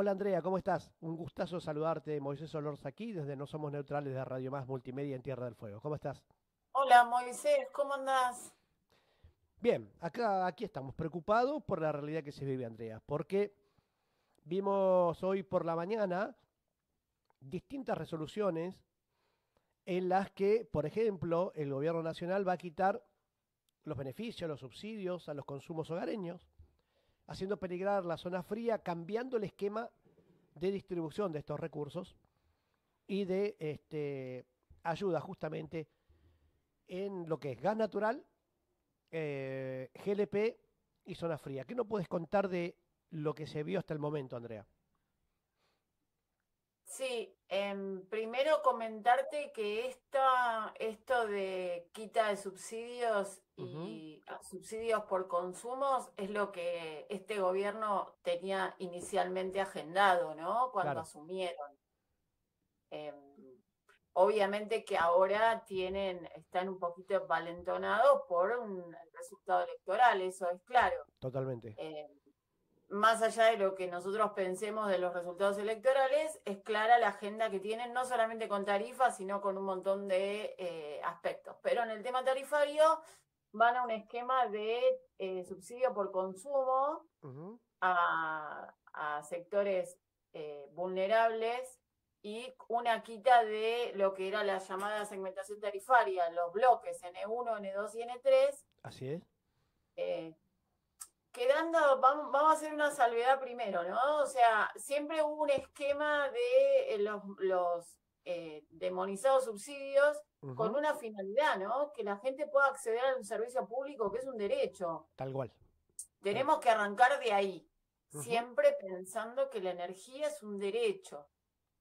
Hola Andrea, ¿cómo estás? Un gustazo saludarte, Moisés Olorza aquí desde No Somos Neutrales de Radio Más Multimedia en Tierra del Fuego. ¿Cómo estás? Hola Moisés, ¿cómo andás? Bien, aquí estamos, preocupados por la realidad que se vive, Andrea, porque vimos hoy por la mañana distintas resoluciones en las que, por ejemplo, el gobierno nacional va a quitar los beneficios, los subsidios a los consumos hogareños, haciendo peligrar la zona fría, cambiando el esquema de distribución de estos recursos y de ayuda justamente en lo que es gas natural, GLP y zona fría. ¿Qué no puedes contar de lo que se vio hasta el momento, Andrea? Sí, primero comentarte que esto de quita de subsidios Ujú. y subsidios por consumos es lo que este gobierno tenía inicialmente agendado, ¿no? Cuando Claro, asumieron. Em, Obviamente que ahora están un poquito envalentonados por un resultado electoral, eso es claro. totalmente. Em, Más allá de lo que nosotros pensemos de los resultados electorales, es clara la agenda que tienen, no solamente con tarifas, sino con un montón de aspectos. Pero en el tema tarifario van a un esquema de subsidio por consumo Ujú. a sectores vulnerables y una quita de lo que era la llamada segmentación tarifaria, los bloques N1, N2 y N3, Así es. quedando, vamos a hacer una salvedad primero, ¿no? O sea, siempre hubo un esquema de los demonizados subsidios con Ujú. una finalidad, ¿no? Que la gente pueda acceder a un servicio público que es un derecho. Tal cual. Tal Tenemos cual. que arrancar de ahí, Ujú. siempre pensando que la energía es un derecho.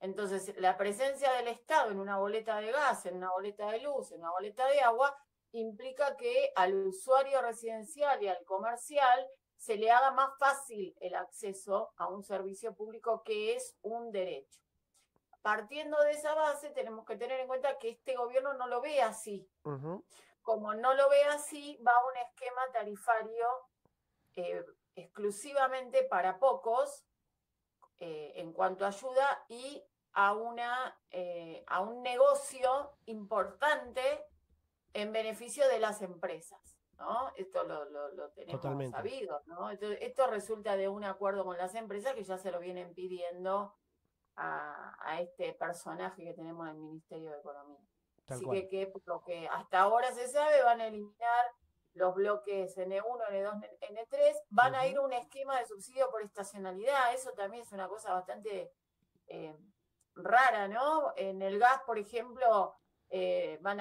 Entonces, la presencia del Estado en una boleta de gas, en una boleta de luz, en una boleta de agua, implica que al usuario residencial y al comercial se le haga más fácil el acceso a un servicio público que es un derecho. Partiendo de esa base, tenemos que tener en cuenta que este gobierno no lo ve así. Ujú. Como no lo ve así, va a un esquema tarifario eh, exclusivamente para pocos en cuanto a ayuda y a un negocio importante en beneficio de las empresas. ¿No? Esto lo tenemos Totalmente. sabido, ¿no? Esto resulta de un acuerdo con las empresas que ya se lo vienen pidiendo a este personaje que tenemos en el Ministerio de Economía. Tal Así cual. que por lo que hasta ahora se sabe, van a eliminar los bloques N1, N2, N3, van a ir Ujú. a un esquema de subsidio por estacionalidad. Eso también es una cosa bastante eh, rara, ¿no? En el gas, por ejemplo, van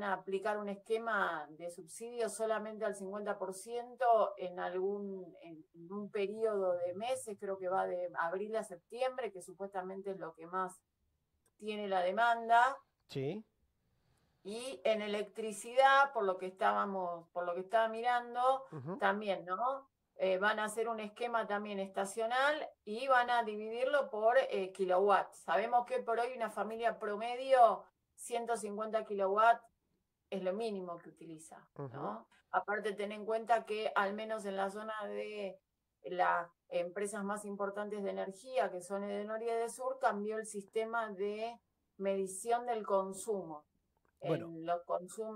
a aplicar un esquema de subsidio solamente al 50% en un periodo de meses, creo que va de abril a septiembre, que supuestamente es lo que más tiene la demanda. Sí. Y en electricidad, por lo que estaba mirando, Ujú. también, ¿no? Van a hacer un esquema también estacional y van a dividirlo por kilowatts. Sabemos que por hoy una familia promedio, 150 kilowatts es lo mínimo que utiliza, Ujú. ¿no? Aparte, ten en cuenta que al menos en la zona de las empresas más importantes de energía, que son Edenor y Edesur, cambió el sistema de medición del consumo. Bueno,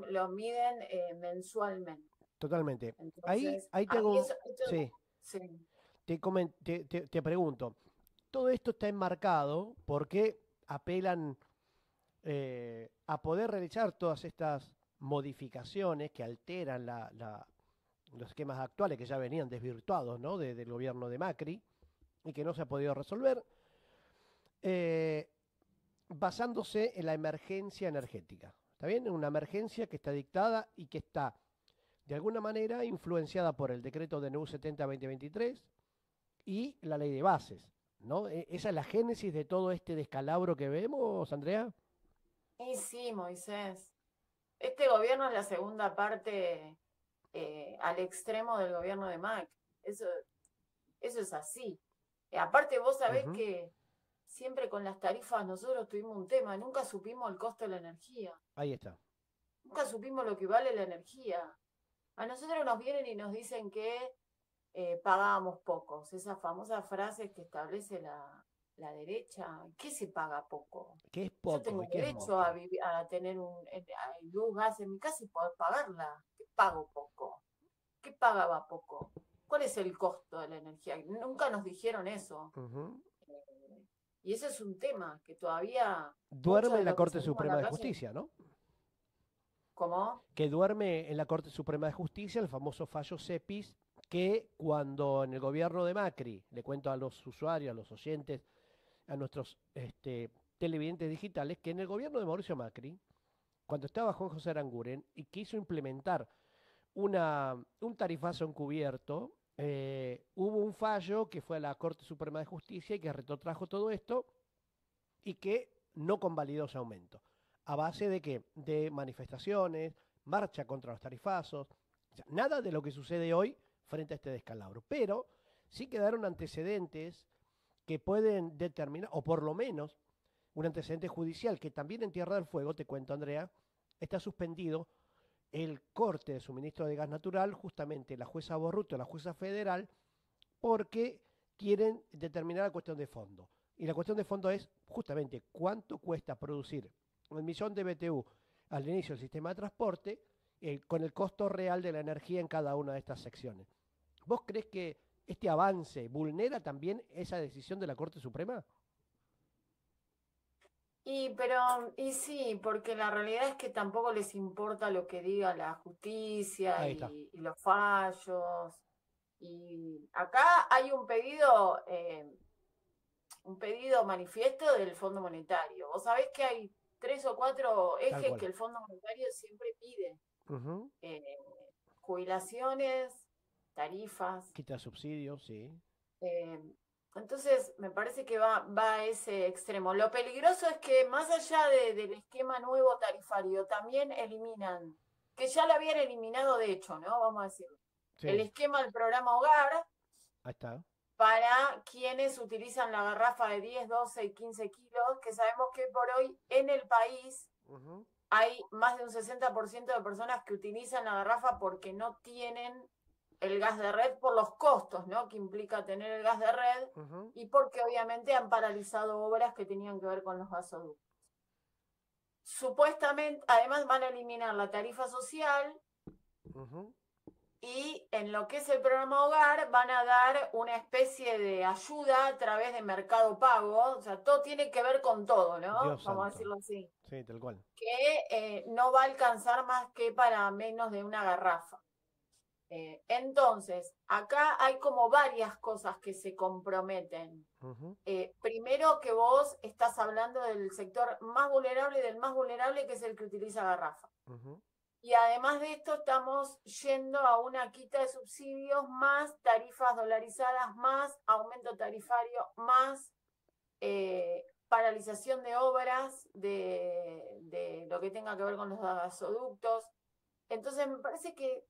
Lo miden mensualmente. totalmente. Ahí, Entonces, ahí a mí tengo, esto sí, sí. te pregunto, todo esto está enmarcado porque apelan a poder realizar todas estas modificaciones que alteran los esquemas actuales que ya venían desvirtuados, ¿no? Del gobierno de Macri y que no se ha podido resolver, eh, basándose en la emergencia energética. ¿Está bien? Una emergencia que está dictada y que está de alguna manera influenciada por el decreto de DNU 70-2023 y la ley de bases, ¿no? Esa es la génesis de todo este descalabro que vemos, Andrea. Y sí, Moisés. Este gobierno es la segunda parte al extremo del gobierno de Macri. Eso es así. Aparte, vos sabés Ujú. que siempre con las tarifas nosotros tuvimos un tema, nunca supimos el costo de la energía, Ahí está. nunca supimos lo que vale la energía. A nosotros nos vienen y nos dicen que pagábamos pocos. Esa famosa frase que establece la derecha. ¿Qué se paga poco? ¿Qué es Yo poco tengo y qué es derecho mucho? a tener a luz, gas en mi casa y poder pagarla. ¿Qué pago poco? ¿Qué pagaba poco? ¿Cuál es el costo de la energía? Nunca nos dijeron eso. Ujú. Y ese es un tema que todavía muchos Duerme en de la los que Corte salimos a Suprema la de calle, Justicia, ¿no? ¿cómo? Que duerme en la Corte Suprema de Justicia el famoso fallo Cepis, que cuando en el gobierno de Macri, le cuento a los usuarios, a los oyentes, a nuestros televidentes digitales, que en el gobierno de Mauricio Macri, cuando estaba Juan José Aranguren y quiso implementar un tarifazo encubierto, hubo un fallo que fue a la Corte Suprema de Justicia y que retrotrajo todo esto y que no convalidó ese aumento. ¿A base de qué? De manifestaciones, marcha contra los tarifazos, o sea, nada de lo que sucede hoy frente a este descalabro. Pero sí quedaron antecedentes que pueden determinar, o por lo menos un antecedente judicial, que también en Tierra del Fuego, te cuento Andrea, está suspendido el corte de suministro de gas natural, justamente la jueza Borruto, la jueza federal, porque quieren determinar la cuestión de fondo. Y la cuestión de fondo es justamente cuánto cuesta producir 1 millón de BTU al inicio del sistema de transporte con el costo real de la energía en cada una de estas secciones. ¿Vos crees que este avance vulnera también esa decisión de la Corte Suprema? Y sí, porque la realidad es que tampoco les importa lo que diga la justicia Ahí está, y los fallos. Y acá hay un pedido manifiesto del Fondo Monetario. Vos sabés que hay 3 o 4 tal ejes cual. que el Fondo Monetario siempre pide. Ujú. Eh, Jubilaciones, tarifas. Quita subsidios, sí. eh, entonces, me parece que va a ese extremo. Lo peligroso es que más allá del esquema nuevo tarifario, también eliminan, que ya lo habían eliminado de hecho, ¿no? Vamos a decirlo. El Sí, esquema del programa Hogar, ahí está. para quienes utilizan la garrafa de 10, 12 y 15 kilos, que sabemos que por hoy en el país Ujú, hay más de un 60% de personas que utilizan la garrafa porque no tienen el gas de red por los costos, ¿no? Que implica tener el gas de red ujú, y porque obviamente han paralizado obras que tenían que ver con los gasoductos. Supuestamente, además van a eliminar la tarifa social ujú. y en lo que es el programa Hogar van a dar una especie de ayuda a través de Mercado Pago, o sea, todo tiene que ver con todo, ¿no? Dios Vamos a santo. decirlo así, Sí, tal cual. que no va a alcanzar más que para menos de una garrafa. Entonces, acá hay como varias cosas que se comprometen. Ujú, Primero que vos estás hablando del sector más vulnerable y del más vulnerable, que es el que utiliza garrafa. ujú. Y además de esto, estamos yendo a una quita de subsidios, más tarifas dolarizadas, más aumento tarifario, más paralización de obras, de lo que tenga que ver con los gasoductos. Entonces, me parece que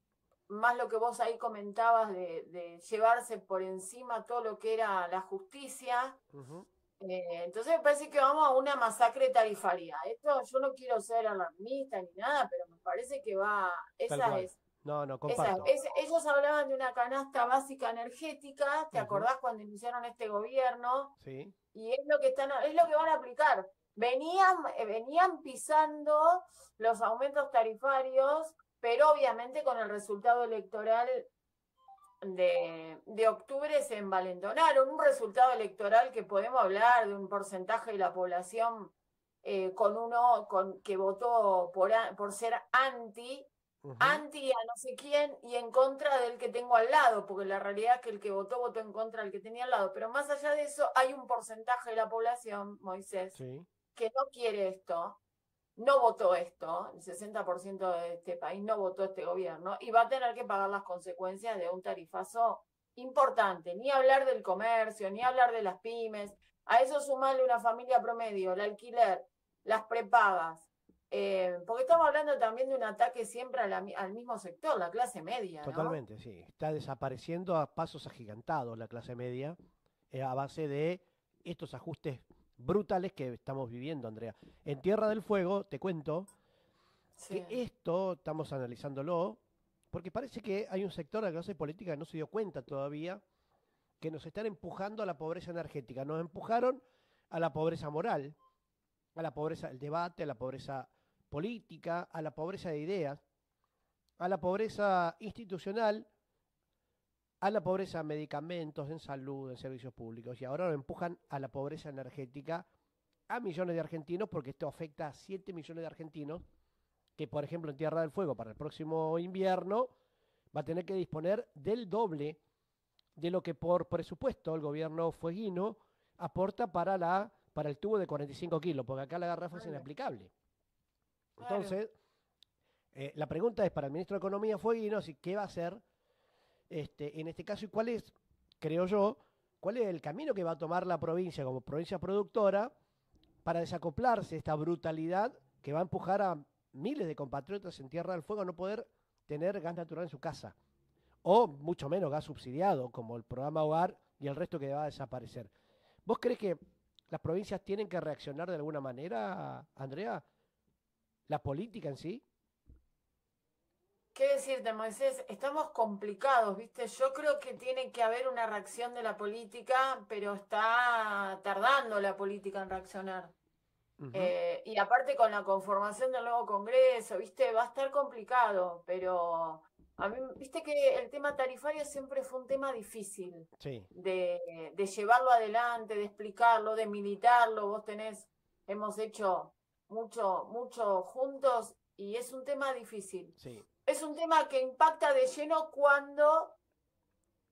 más lo que vos ahí comentabas de llevarse por encima todo lo que era la justicia. Ujú. Entonces me parece que vamos a una masacre tarifaria. Esto yo no quiero ser alarmista ni nada, pero me parece que Tal esa cual. es, No, no, esa comparto. es. Ellos hablaban de una canasta básica energética, ¿te Ujú, acordás cuando iniciaron este gobierno? sí, Y es lo que van a aplicar. Venían pisando los aumentos tarifarios, pero obviamente con el resultado electoral de octubre se envalentonaron. Un resultado electoral que podemos hablar de un porcentaje de la población que votó por ser ujú, anti a no sé quién y en contra del que tengo al lado, porque la realidad es que el que votó en contra del que tenía al lado. Pero más allá de eso, hay un porcentaje de la población, Moisés, sí, que no quiere esto, no votó esto, el 60% de este país no votó este gobierno y va a tener que pagar las consecuencias de un tarifazo importante. Ni hablar del comercio, ni hablar de las pymes. A eso sumarle una familia promedio, el alquiler, las prepagas. Porque estamos hablando también de un ataque siempre al mismo sector, la clase media, ¿no? totalmente, sí. Está desapareciendo a pasos agigantados la clase media a base de estos ajustes brutales que estamos viviendo, Andrea. En Tierra del Fuego, te cuento Sí. que esto estamos analizándolo porque parece que hay un sector de la clase política que no se dio cuenta todavía que nos están empujando a la pobreza energética. Nos empujaron a la pobreza moral, a la pobreza del debate, a la pobreza política, a la pobreza de ideas, a la pobreza institucional, a la pobreza en medicamentos, en salud, en servicios públicos. Y ahora nos empujan a la pobreza energética a millones de argentinos, porque esto afecta a 7 millones de argentinos que, por ejemplo, en Tierra del Fuego, para el próximo invierno, va a tener que disponer del doble de lo que por presupuesto el gobierno fueguino aporta para el tubo de 45 kilos, porque acá la garrafa es inaplicable. Entonces, la pregunta es para el ministro de Economía fueguino, ¿qué va a hacer en este caso y cuál es, creo yo, cuál es el camino que va a tomar la provincia como provincia productora para desacoplarse de esta brutalidad que va a empujar a miles de compatriotas en Tierra del Fuego a no poder tener gas natural en su casa? O mucho menos gas subsidiado, como el programa Hogar y el resto que va a desaparecer. ¿Vos crees que las provincias tienen que reaccionar de alguna manera, Andrea? ¿La política en sí? ¿Qué decirte, Moisés? Estamos complicados, ¿viste? Yo creo que tiene que haber una reacción de la política, pero está tardando la política en reaccionar. Y aparte con la conformación del nuevo Congreso, ¿viste? Va a estar complicado, pero a mí, viste que el tema tarifario siempre fue un tema difícil Sí. de llevarlo adelante, de explicarlo, de militarlo. Hemos hecho mucho juntos y es un tema difícil. Sí. Es un tema que impacta de lleno cuando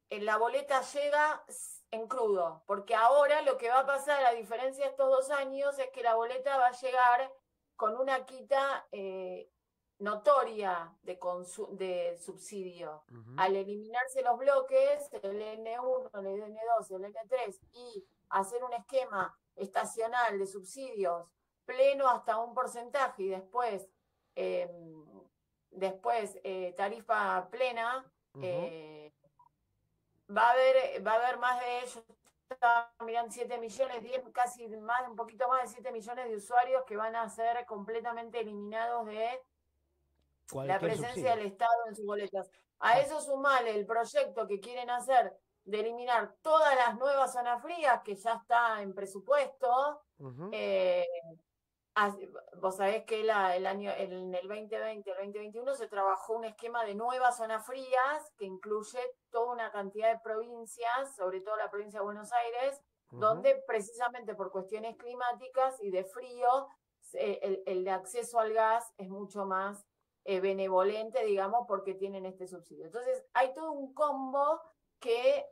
la boleta llega en crudo, porque ahora lo que va a pasar, a diferencia de estos 2 años, es que la boleta va a llegar con una quita notoria de subsidio. Al eliminarse los bloques, el N1, el N2, el N3, y hacer un esquema estacional de subsidios pleno hasta un porcentaje y después tarifa plena, va a haber más de ellos. Miran 7 millones, 10, casi más, un poquito más de 7 millones de usuarios que van a ser completamente eliminados de la presencia del Estado en sus boletas. A eso sumale el proyecto que quieren hacer de eliminar todas las nuevas zonas frías, que ya está en presupuesto. Vos sabés que en el 2020, el 2021 se trabajó un esquema de nuevas zonas frías que incluye toda una cantidad de provincias, sobre todo la provincia de Buenos Aires, donde precisamente por cuestiones climáticas y de frío, el acceso al gas es mucho más benevolente, digamos, porque tienen este subsidio. Entonces, hay todo un combo que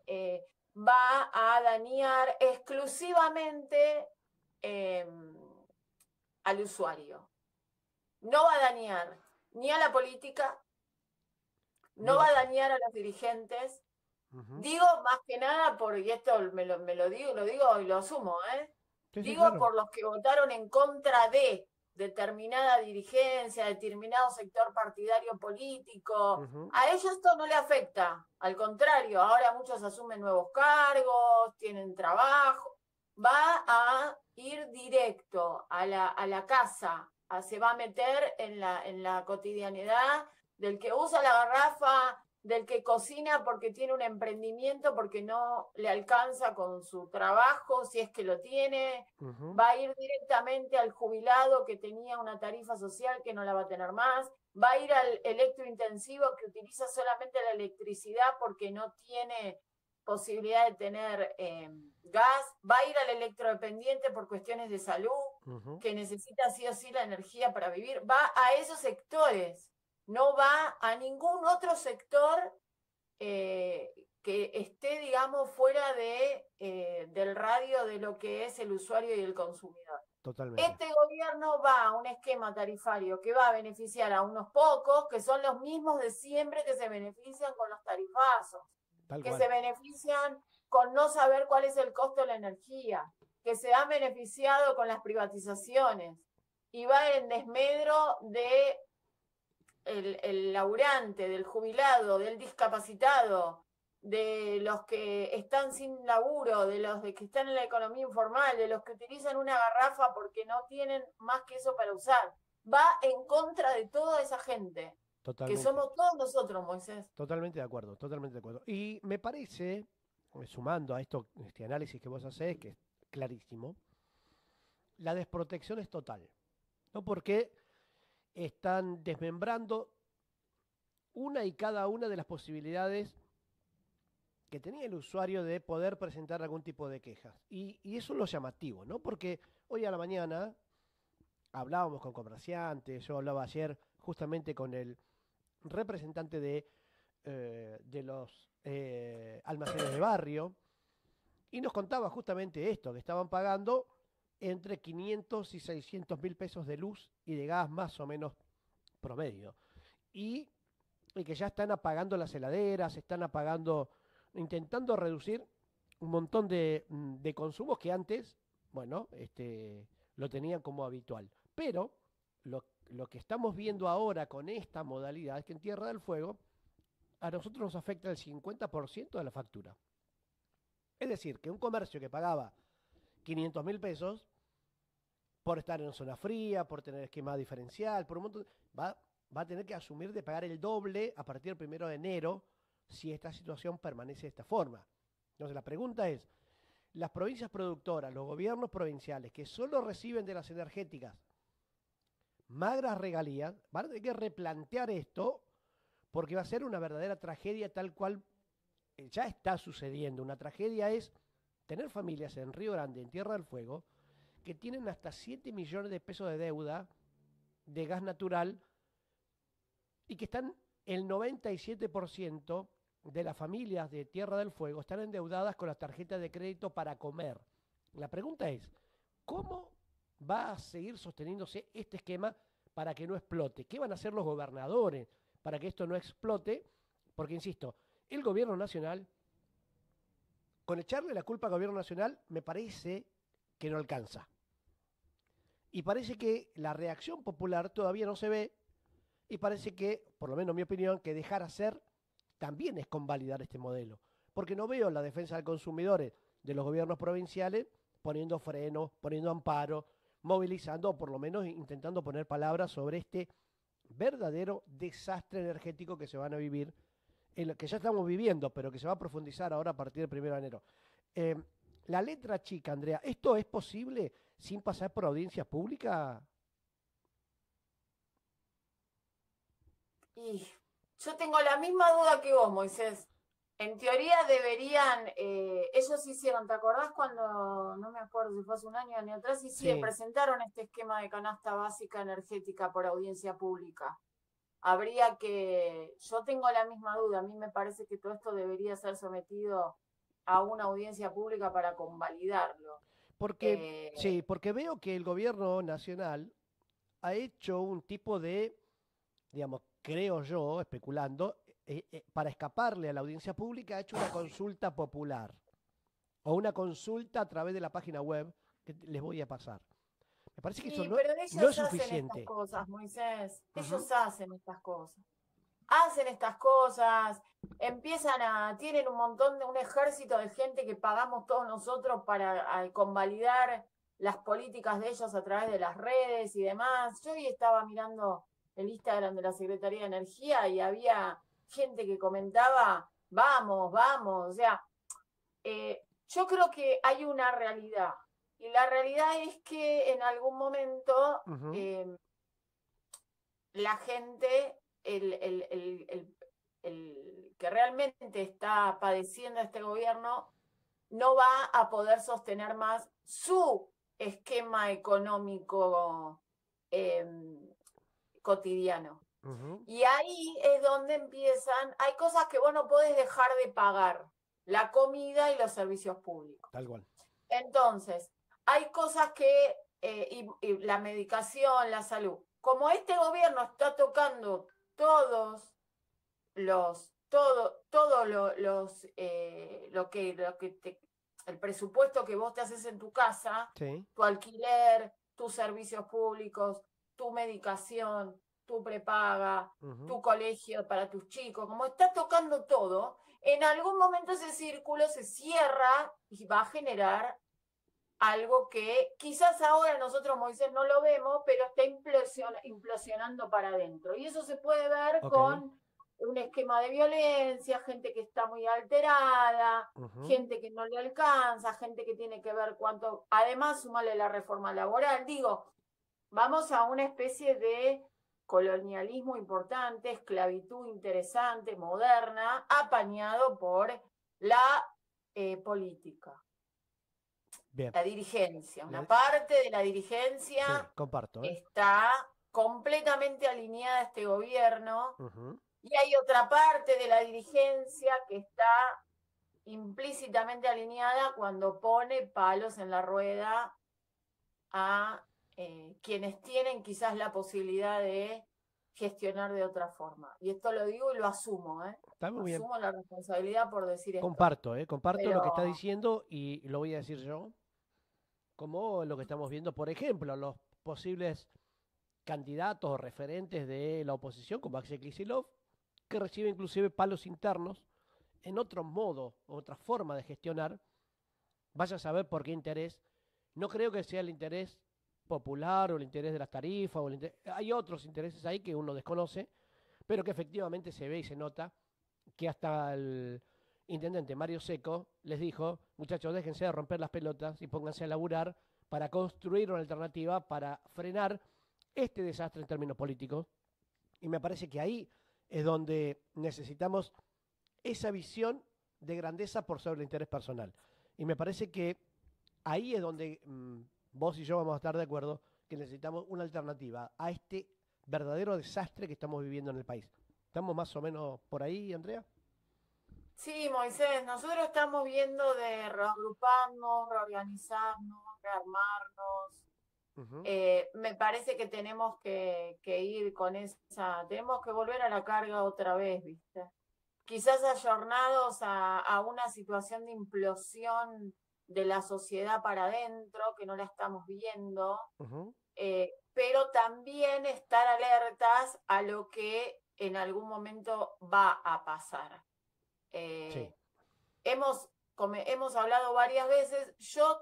va a dañar exclusivamente al usuario. No va a dañar ni a la política, no va a dañar a los dirigentes. Digo más que nada, y esto lo digo y lo asumo, digo claro, por los que votaron en contra de determinada dirigencia, determinado sector partidario político. A ellos esto no le afecta, al contrario, ahora muchos asumen nuevos cargos, tienen trabajo. Va a ir directo a la casa, se va a meter en la cotidianidad del que usa la garrafa, del que cocina porque tiene un emprendimiento, porque no le alcanza con su trabajo, si es que lo tiene. Va a ir directamente al jubilado que tenía una tarifa social que no la va a tener más. Va a ir al electrointensivo que utiliza solamente la electricidad porque no tiene posibilidad de tener gas. Va a ir al electrodependiente por cuestiones de salud, que necesita sí o sí la energía para vivir. Va a esos sectores. No va a ningún otro sector que esté, digamos, fuera del radio de lo que es el usuario y el consumidor. Totalmente. Este gobierno va a un esquema tarifario que va a beneficiar a unos pocos, que son los mismos de siempre que se benefician con los tarifazos, que se benefician con no saber cuál es el costo de la energía, que se han beneficiado con las privatizaciones, y va en desmedro de el laburante, del jubilado, del discapacitado, de los que están sin laburo, de los que están en la economía informal, de los que utilizan una garrafa porque no tienen más que eso para usar. Va en contra de toda esa gente. que Totalmente. somos todos nosotros, Moisés. Totalmente de acuerdo, totalmente de acuerdo. Y me parece, sumando a esto, este análisis que vos hacés, que es clarísimo, la desprotección es total, ¿no? Porque están desmembrando una y cada una de las posibilidades que tenía el usuario de poder presentar algún tipo de quejas. Y eso es lo llamativo, ¿no? Porque hoy a la mañana hablábamos con comerciantes, yo hablaba ayer justamente con el representante de los almacenes de barrio, y nos contaba justamente esto, que estaban pagando entre 500 y 600 mil pesos de luz y de gas más o menos promedio. Y, y que ya están apagando las heladeras, están apagando, intentando reducir un montón de consumos que antes, bueno, lo tenían como habitual. Pero lo que estamos viendo ahora con esta modalidad es que en Tierra del Fuego a nosotros nos afecta el 50% de la factura. Es decir, que un comercio que pagaba 500 mil pesos por estar en zona fría, por tener esquema diferencial, por un montón, va a tener que asumir de pagar el doble a partir del 1 de enero si esta situación permanece de esta forma. Entonces la pregunta es, las provincias productoras, los gobiernos provinciales que solo reciben de las energéticas magras regalías, van a tener que replantear esto porque va a ser una verdadera tragedia tal cual ya está sucediendo. Una tragedia es tener familias en Río Grande, en Tierra del Fuego, que tienen hasta 7 millones de pesos de deuda de gas natural y que están el 97% de las familias de Tierra del Fuego están endeudadas con las tarjetas de crédito para comer. La pregunta es, ¿cómo va a seguir sosteniéndose este esquema para que no explote? ¿Qué van a hacer los gobernadores para que esto no explote? Porque, insisto, el gobierno nacional, con echarle la culpa al gobierno nacional, me parece que no alcanza. Y parece que la reacción popular todavía no se ve y parece que, por lo menos en mi opinión, que dejar hacer también es convalidar este modelo. Porque no veo la defensa del consumidor de los gobiernos provinciales poniendo freno, poniendo amparo, movilizando o por lo menos intentando poner palabras sobre este verdadero desastre energético que se van a vivir, en lo que ya estamos viviendo, pero que se va a profundizar ahora a partir del 1 de enero. Eh, la letra chica, Andrea, ¿esto es posible sin pasar por audiencia pública? Y yo tengo la misma duda que vos, Moisés. En teoría deberían, ellos hicieron, ¿te acordás cuando, no me acuerdo si fue hace un año o año atrás, Sí. presentaron este esquema de canasta básica energética por audiencia pública? Habría que, yo tengo la misma duda, a mí me parece que todo esto debería ser sometido a una audiencia pública para convalidarlo. Porque, Eh, sí, porque veo que el gobierno nacional ha hecho un tipo de, digamos, creo yo, especulando, para escaparle a la audiencia pública, ha hecho una consulta popular o una consulta a través de la página web que les voy a pasar. Me parece que eso y no, pero no es ellos hacen estas suficiente. cosas, Moisés, Ujú. ellos hacen estas cosas. Hacen estas cosas, tienen un montón un ejército de gente que pagamos todos nosotros para convalidar las políticas de ellos a través de las redes y demás. Yo hoy estaba mirando el Instagram de la Secretaría de Energía y había gente que comentaba, vamos, vamos, o sea, yo creo que hay una realidad y la realidad es que en algún momento Ujú. eh, la gente, el que realmente está padeciendo este gobierno, no va a poder sostener más su esquema económico eh, cotidiano. Ujú. Y ahí es donde empiezan, hay cosas que vos no podés dejar de pagar, la comida y los servicios públicos. Tal cual. Entonces, hay cosas que, y la medicación, la salud, como este gobierno está tocando todos todo el presupuesto que vos te haces en tu casa, Sí. tu alquiler, tus servicios públicos, tu medicación, tu prepaga, Ujú. tu colegio para tus chicos, como está tocando todo, en algún momento ese círculo se cierra y va a generar algo que quizás ahora nosotros, Moisés, no lo vemos, pero está implosionando para adentro. Y eso se puede ver con un esquema de violencia, gente que está muy alterada, gente que no le alcanza, gente que tiene que ver cuánto, además sumarle la reforma laboral. Digo, vamos a una especie de colonialismo importante, esclavitud interesante, moderna, apañado por la política. Bien. La dirigencia. Una parte de la dirigencia sí, comparto, está completamente alineada a este gobierno y hay otra parte de la dirigencia que está implícitamente alineada cuando pone palos en la rueda a quienes tienen quizás la posibilidad de gestionar de otra forma. Y esto lo digo y lo asumo, Está muy asumo la responsabilidad por decir esto. Comparto Pero... lo que está diciendo y lo voy a decir yo, como lo que estamos viendo, por ejemplo, los posibles candidatos o referentes de la oposición, como Axel Kicillof, que recibe inclusive palos internos en otro modo, otra forma de gestionar. Vaya a saber por qué interés. No creo que sea el interés popular o el interés de las tarifas. Hay otros intereses ahí que uno desconoce, pero que efectivamente se ve y se nota que hasta el intendente Mario Seco les dijo: muchachos, déjense de romper las pelotas y pónganse a laburar para construir una alternativa para frenar este desastre en términos políticos. Y me parece que ahí es donde necesitamos esa visión de grandeza por sobre el interés personal. Y me parece que ahí es donde vos y yo vamos a estar de acuerdo que necesitamos una alternativa a este verdadero desastre que estamos viviendo en el país. ¿Estamos más o menos por ahí, Andrea? Sí, Moisés, nosotros estamos viendo de reagruparnos, reorganizarnos, rearmarnos. Me parece que tenemos que ir con tenemos que volver a la carga otra vez, ¿viste? Quizás ayornados a una situación de implosión de la sociedad para adentro, que no la estamos viendo, pero también estar alertas a lo que en algún momento va a pasar. Sí. Hemos hablado varias veces, yo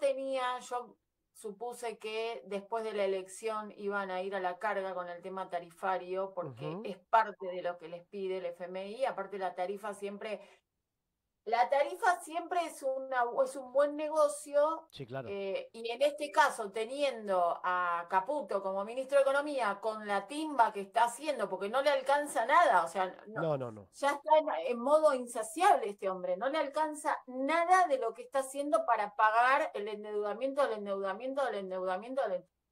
supuse que después de la elección iban a ir a la carga con el tema tarifario, porque es parte de lo que les pide el FMI, aparte la tarifa siempre es un buen negocio. Sí, claro. Y en este caso, teniendo a Caputo como ministro de Economía con la timba que está haciendo, porque no le alcanza nada, o sea, no. Ya está en modo insaciable este hombre, no le alcanza nada de lo que está haciendo para pagar el endeudamiento.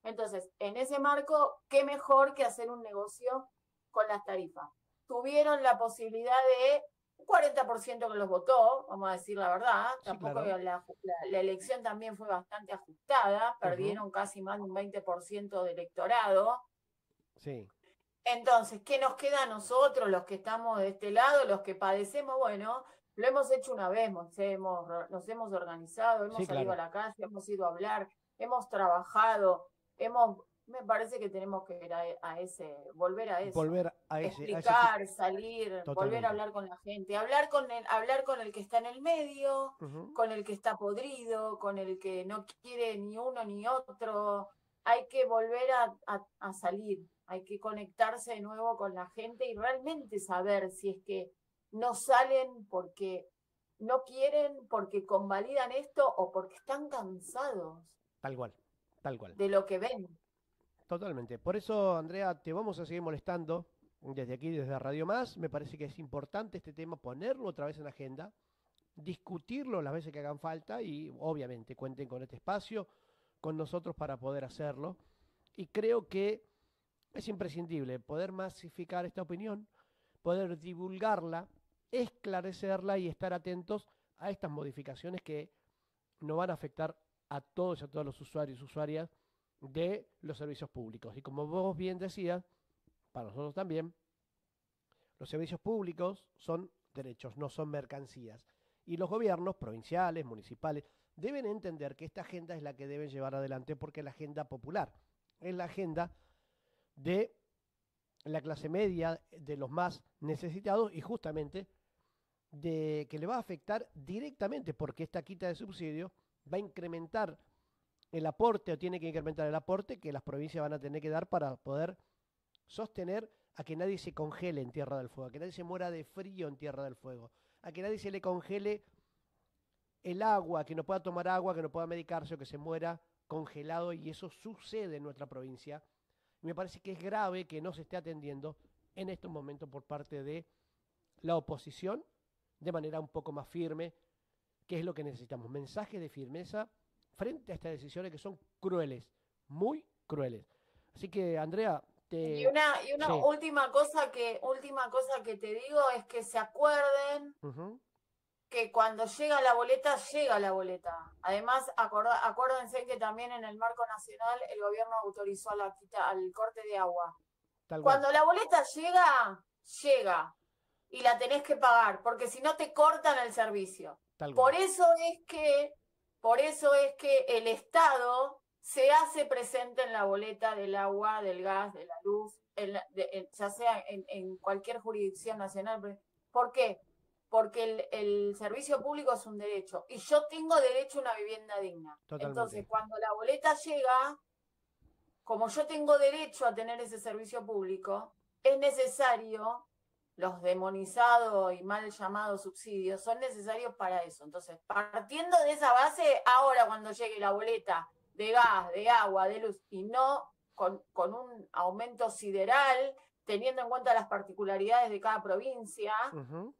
Entonces, en ese marco, qué mejor que hacer un negocio con las tarifas. Tuvieron la posibilidad de un 40% que los votó, vamos a decir la verdad. Sí, Tampoco claro. la elección también fue bastante ajustada, perdieron casi más de un 20% de electorado. Sí. Entonces, ¿qué nos queda a nosotros, los que estamos de este lado, los que padecemos? Bueno, lo hemos hecho una vez, nos hemos organizado, hemos salido a la calle, hemos ido a hablar, hemos trabajado, me parece que tenemos que ir volver a eso. Explicar, salir, totalmente. Volver a hablar con la gente, hablar con el que está en el medio, con el que está podrido, con el que no quiere ni uno ni otro. Hay que volver a salir, hay que conectarse de nuevo con la gente y realmente saber si es que no salen porque no quieren, porque convalidan esto o porque están cansados. Tal cual. De lo que ven. Totalmente. Por eso, Andrea, te vamos a seguir molestando desde aquí, desde Radio Más. Me parece que es importante este tema, ponerlo otra vez en la agenda, discutirlo las veces que hagan falta y obviamente cuenten con este espacio, con nosotros para poder hacerlo. Y creo que es imprescindible poder masificar esta opinión, poder divulgarla, esclarecerla y estar atentos a estas modificaciones que nos van a afectar a todos y a todos los usuarios y usuarias de los servicios públicos. Y como vos bien decías, para nosotros también, los servicios públicos son derechos, no son mercancías. Y los gobiernos provinciales, municipales, deben entender que esta agenda es la que deben llevar adelante porque es la agenda popular, es la agenda de la clase media, de los más necesitados y justamente de que le va a afectar directamente porque esta quita de subsidio va a incrementar el aporte o tiene que incrementar el aporte que las provincias van a tener que dar para poder sostener a que nadie se congele en Tierra del Fuego, a que nadie se muera de frío en Tierra del Fuego, a que nadie se le congele el agua, que no pueda tomar agua, que no pueda medicarse o que se muera congelado, y eso sucede en nuestra provincia. Me parece que es grave que no se esté atendiendo en estos momentos por parte de la oposición de manera un poco más firme, que es lo que necesitamos. Mensajes de firmeza frente a estas decisiones que son crueles, muy crueles. Así que, Andrea, Y una sí. última cosa que te digo es que se acuerden Uh-huh. que cuando llega la boleta, llega la boleta. Además, acuérdense que también en el marco nacional el gobierno autorizó al corte de agua. Tal cual. Cuando la boleta llega, llega. Y la tenés que pagar, porque si no te cortan el servicio. Tal cual. Por eso es que el Estado se hace presente en la boleta del agua, del gas, de la luz, ya sea en cualquier jurisdicción nacional. ¿Por qué? Porque el servicio público es un derecho y yo tengo derecho a una vivienda digna. Totalmente. Entonces, cuando la boleta llega, como yo tengo derecho a tener ese servicio público, es necesario, los demonizados y mal llamados subsidios son necesarios para eso. Entonces, partiendo de esa base, ahora cuando llegue la boleta de gas, de agua, de luz, y no con un aumento sideral, teniendo en cuenta las particularidades de cada provincia, uh-huh.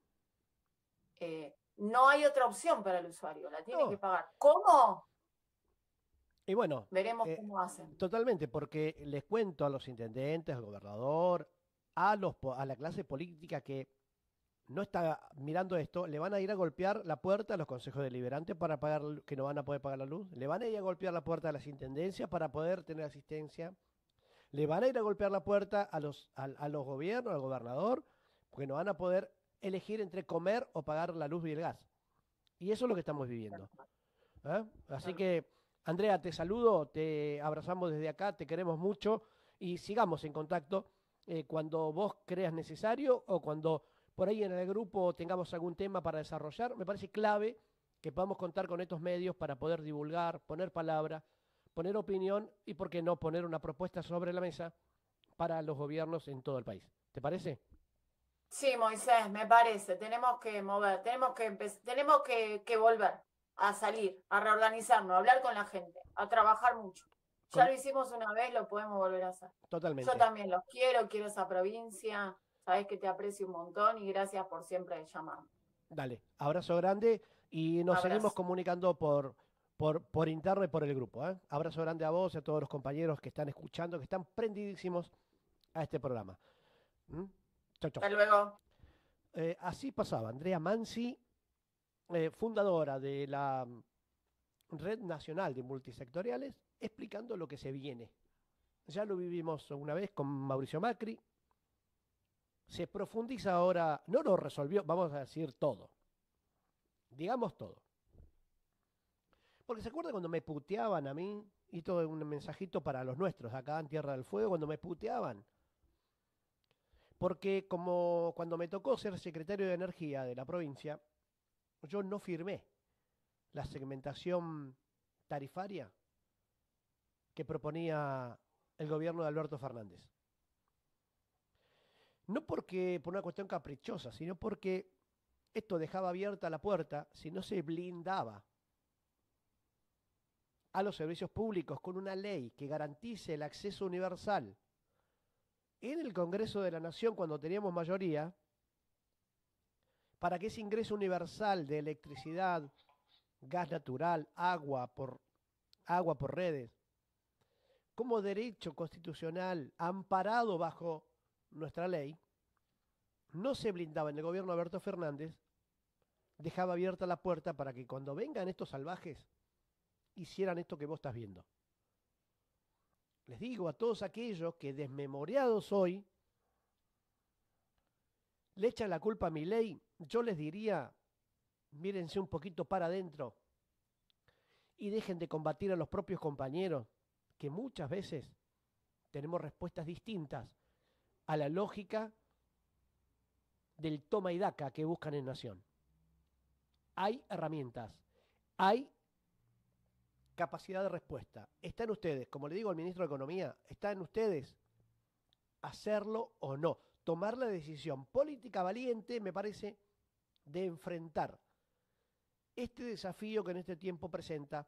No hay otra opción para el usuario, la tiene No. que pagar. ¿Cómo? Y bueno, veremos cómo hacen. Totalmente, porque les cuento a los intendentes, al gobernador, a la clase política que no está mirando esto, le van a ir a golpear la puerta a los consejos deliberantes para pagar, que no van a poder pagar la luz, le van a ir a golpear la puerta a las intendencias para poder tener asistencia, le van a ir a golpear la puerta a los gobiernos, al gobernador, porque no van a poder elegir entre comer o pagar la luz y el gas. Y eso es lo que estamos viviendo. Así que, Andrea, te saludo, te abrazamos desde acá, te queremos mucho y sigamos en contacto cuando vos creas necesario o cuando por ahí en el grupo tengamos algún tema para desarrollar. Me parece clave que podamos contar con estos medios para poder divulgar, poner palabra, poner opinión y, por qué no, poner una propuesta sobre la mesa para los gobiernos en todo el país. ¿Te parece? Sí, Moisés, me parece. Tenemos que mover, tenemos que volver a salir, a reorganizarnos, a hablar con la gente, a trabajar mucho. Ya lo hicimos una vez, lo podemos volver a hacer. Totalmente. Yo también los quiero esa provincia, sabes que te aprecio un montón y gracias por siempre llamarme. Dale, abrazo grande y nos seguimos comunicando por interno y por el grupo. Abrazo grande a vos y a todos los compañeros que están escuchando, que están prendidísimos a este programa. Chau, chau. Hasta luego. Así pasaba Andrea Mansi, fundadora de la Red Nacional de Multisectoriales, explicando lo que se viene. Ya lo vivimos una vez con Mauricio Macri. Se profundiza ahora, no lo resolvió, vamos a decir todo. Digamos todo. Porque se acuerda cuando me puteaban a mí, y todo un mensajito para los nuestros acá en Tierra del Fuego, cuando me puteaban. Porque como cuando me tocó ser secretario de Energía de la provincia, yo no firmé la segmentación tarifaria que proponía el gobierno de Alberto Fernández. No porque por una cuestión caprichosa, sino porque esto dejaba abierta la puerta si no se blindaba a los servicios públicos con una ley que garantice el acceso universal. En el Congreso de la Nación, cuando teníamos mayoría, para que ese ingreso universal de electricidad, gas natural, agua por redes, como derecho constitucional amparado bajo nuestra ley, no se blindaba en el gobierno de Alberto Fernández, dejaba abierta la puerta para que cuando vengan estos salvajes hicieran esto que vos estás viendo. Les digo a todos aquellos que desmemoriados hoy le echan la culpa a Milei, yo les diría, mírense un poquito para adentro y dejen de combatir a los propios compañeros, que muchas veces tenemos respuestas distintas a la lógica del toma y daca que buscan en Nación. Hay herramientas, hay capacidad de respuesta. Está en ustedes, como le digo al ministro de Economía, está en ustedes hacerlo o no. Tomar la decisión política valiente, me parece, de enfrentar este desafío que en este tiempo presenta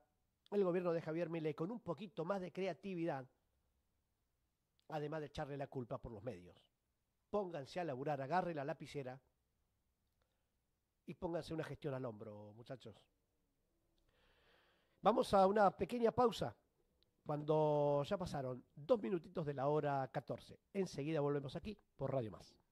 el gobierno de Javier Milei con un poquito más de creatividad, además de echarle la culpa por los medios. Pónganse a laburar, agarre la lapicera y pónganse una gestión al hombro, muchachos. Vamos a una pequeña pausa cuando ya pasaron 2 minutitos de la hora 14. Enseguida volvemos aquí por Radio Más.